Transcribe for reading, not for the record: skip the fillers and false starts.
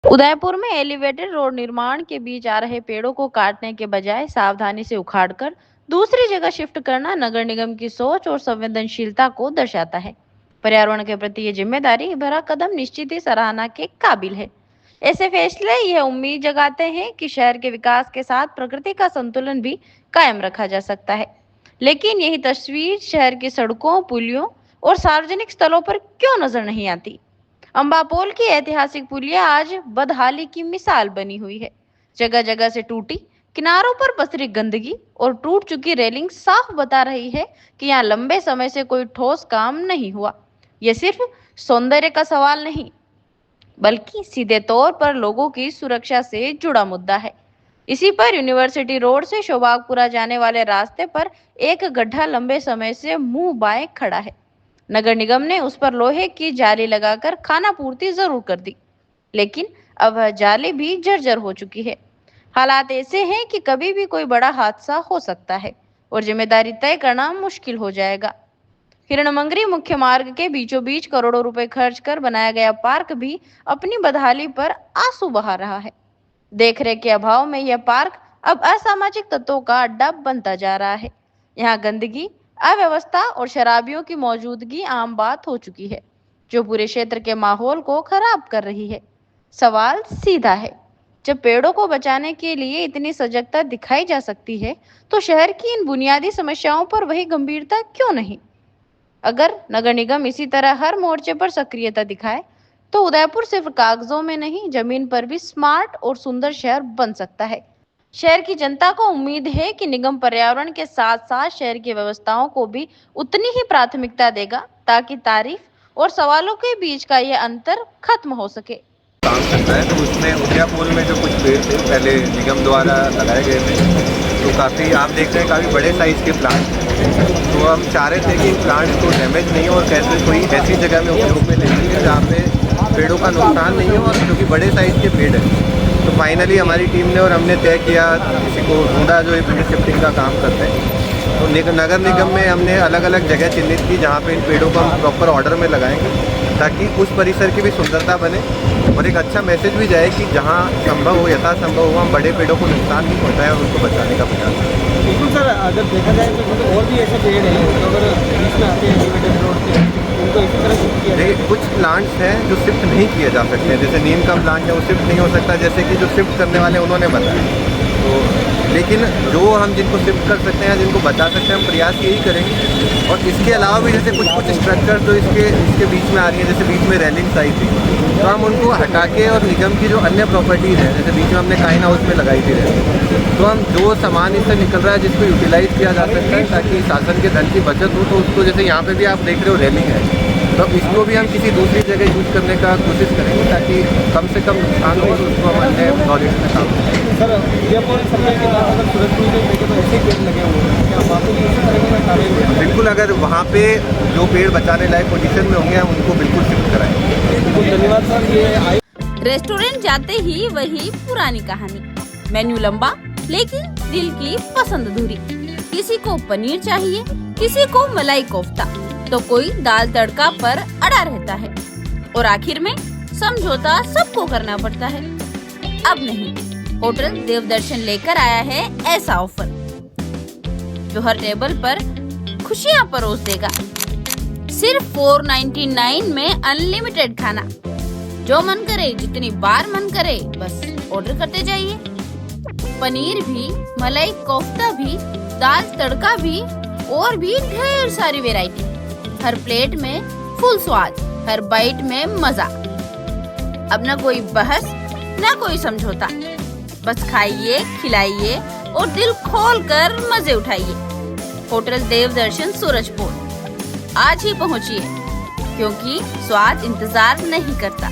उदयपुर में elevated road निर्माण के बीच आ रहे पेड़ों को काटने के बजाय सावधानी से उखाड़कर दूसरी जगह शिफ्ट करना नगर निगम की सोच और संवेदनशीलता को दर्शाता है। पर्यावरण के प्रति ये जिम्मेदारी भरा कदम निश्चित ही सराहना के काबिल है। ऐसे फैसले यह उम्मीद जगाते हैं कि शहर के विकास के साथ प्रकृति का संतुलन भी कायम रखा जा सकता है। लेकिन यही तस्वीर शहर की सड़कों, पुलियों और सार्वजनिक स्थलों पर क्यों नजर नहीं आती? अम्बापोल की ऐतिहासिक पुलिया आज बदहाली की मिसाल बनी हुई है। जगह जगह से टूटी किनारों पर पसरी गंदगी और टूट चुकी रेलिंग साफ बता रही है कि यहाँ लंबे समय से कोई ठोस काम नहीं हुआ। यह सिर्फ सौंदर्य का सवाल नहीं, बल्कि सीधे तौर पर लोगों की सुरक्षा से जुड़ा मुद्दा है। इसी पर यूनिवर्सिटी रोड से शोभागपुरा जाने वाले रास्ते पर एक गड्ढा लंबे समय से मुंह बाएं खड़ा है। नगर निगम ने उस पर लोहे की जाली लगाकर खाना पूर्ति जरूर कर दी, लेकिन अब वह जाली भी जर्जर हो चुकी है। हालात ऐसे हैं कि कभी भी कोई बड़ा हादसा हो सकता है और जिम्मेदारी तय करना मुश्किल हो जाएगा। हिरणमंगरी मुख्य मार्ग के बीचों बीच करोड़ों रुपए खर्च कर बनाया गया पार्क भी अपनी बदहाली पर आंसू बहा रहा है। देखरेख के अभाव में यह पार्क अब असामाजिक तत्वों का अड्डा बनता जा रहा है। यहाँ गंदगी, अव्यवस्था और शराबियों की मौजूदगी आम बात हो चुकी है, जो पूरे क्षेत्र के माहौल को खराब कर रही है। सवाल सीधा है, जब पेड़ों को बचाने के लिए इतनी सजगता दिखाई जा सकती है, तो शहर की इन बुनियादी समस्याओं पर वही गंभीरता क्यों नहीं? अगर नगर निगम इसी तरह हर मोर्चे पर सक्रियता दिखाए, तो उदयपुर सिर्फ कागजों में नहीं, जमीन पर भी स्मार्ट और सुंदर शहर बन सकता है। शहर की जनता को उम्मीद है कि निगम पर्यावरण के साथ साथ शहर की व्यवस्थाओं को भी उतनी ही प्राथमिकता देगा, ताकि तारीफ और सवालों के बीच का यह अंतर खत्म हो सके। काम करता है तो उसमें उदयपुर में जो कुछ पेड़ थे पहले निगम द्वारा लगाए गए थे, तो काफ़ी आप देख रहे हैं काफ़ी बड़े साइज़ के प्लांट। तो हम चाह रहे थे कि प्लांट्स को डैमेज नहीं हो और कैसे कोई ऐसी जगह में उपयोग में ले लीजिए जहाँ पे पेड़ों का नुकसान नहीं हो और क्योंकि बड़े साइज़ के पेड़ हैं। तो फाइनली हमारी टीम ने और हमने तय किया, किसी को ढूंढा जो ये पेड़ शिफ्टिंग का काम करते हैं। तो नगर निगम में हमने अलग अलग जगह चिन्हित की जहाँ पे इन पेड़ों को हम प्रॉपर ऑर्डर में लगाएंगे, ताकि उस परिसर की भी सुंदरता बने और एक अच्छा मैसेज भी जाए कि जहाँ संभव हो, यथासंभव हो, हम बड़े पेड़ों को नुकसान नहीं पहुँचाएं और उनको बचाने का प्रयास करें। बिल्कुल सर, अगर देखा जाए तो मतलब और भी ऐसे पेड़ हैं जो अगर बीच में आते हैं एलिवेटेड रोड के, उनको इसी तरह शिफ्ट किया जाए। कुछ प्लांट्स हैं जो शिफ्ट नहीं किए जा सकते हैं, जैसे नीम का प्लांट है वो शिफ्ट नहीं हो सकता, जैसे कि जो शिफ्ट करने वाले उन्होंने बताया। तो लेकिन जो हम जिनको शिफ्ट कर सकते हैं, जिनको बचा सकते हैं, हम प्रयास यही करेंगे। और इसके अलावा भी जैसे कुछ स्ट्रक्चर जो इसके बीच में आ रही है, जैसे बीच में रेलिंग्स आई थी, तो हम उनको हटा के और निगम की जो अन्य प्रॉपर्टीज़ हैं, जैसे बीच में हमने काइन हाउस में लगाई थी रेलिंग, तो हम जो सामान इससे निकल रहा है जिसको यूटिलाइज़ किया जा सकता है ताकि शासन के धन की बचत हो, तो उसको जैसे यहाँ पे भी आप देख रहे हो रेलिंग है, तो इसको भी हम किसी दूसरी जगह यूज करने का कोशिश करेंगे ताकि कम से कम नुकसान हो और उसको हम अन्य प्रोजेक्ट में काम करें। सर, उदयपुर समय के बाद अगर सूरजपुर में देखें तो ऐसे पेड़ लगे हुए हैं, क्या वहाँ पर इसी तरह के कार्य हुए हैं? बिल्कुल, अगर वहाँ पे जो पेड़ बचाने लायक पोजीशन में होंगे हम उनको बिल्कुल शिफ्ट कराएंगे। बिल्कुल धन्यवाद सर। ये रेस्टोरेंट जाते ही वही पुरानी कहानी, मेन्यू लंबा लेकिन दिल की पसंद अधूरी। किसी को पनीर चाहिए, किसी को मलाई कोफ्ता, तो कोई दाल तड़का पर अड़ा रहता है और आखिर में समझौता सबको करना पड़ता है। अब नहीं, होटल देवदर्शन लेकर आया है ऐसा ऑफर जो हर टेबल पर खुशियां परोस देगा। सिर्फ 499 में अनलिमिटेड खाना, जो मन करे जितनी बार मन करे बस ऑर्डर करते जाइए। पनीर भी, मलाई कोफ्ता भी, दाल तड़का भी और भी ढेर सारी वैरायटी। हर प्लेट में फुल स्वाद, हर बाइट में मजा। अब ना कोई बहस, ना कोई समझौता, बस खाइए, खिलाइए और दिल खोल कर मजे उठाइए। होटल देवदर्शन सूरजपुर, आज ही पहुंचिए, क्योंकि स्वाद इंतजार नहीं करता।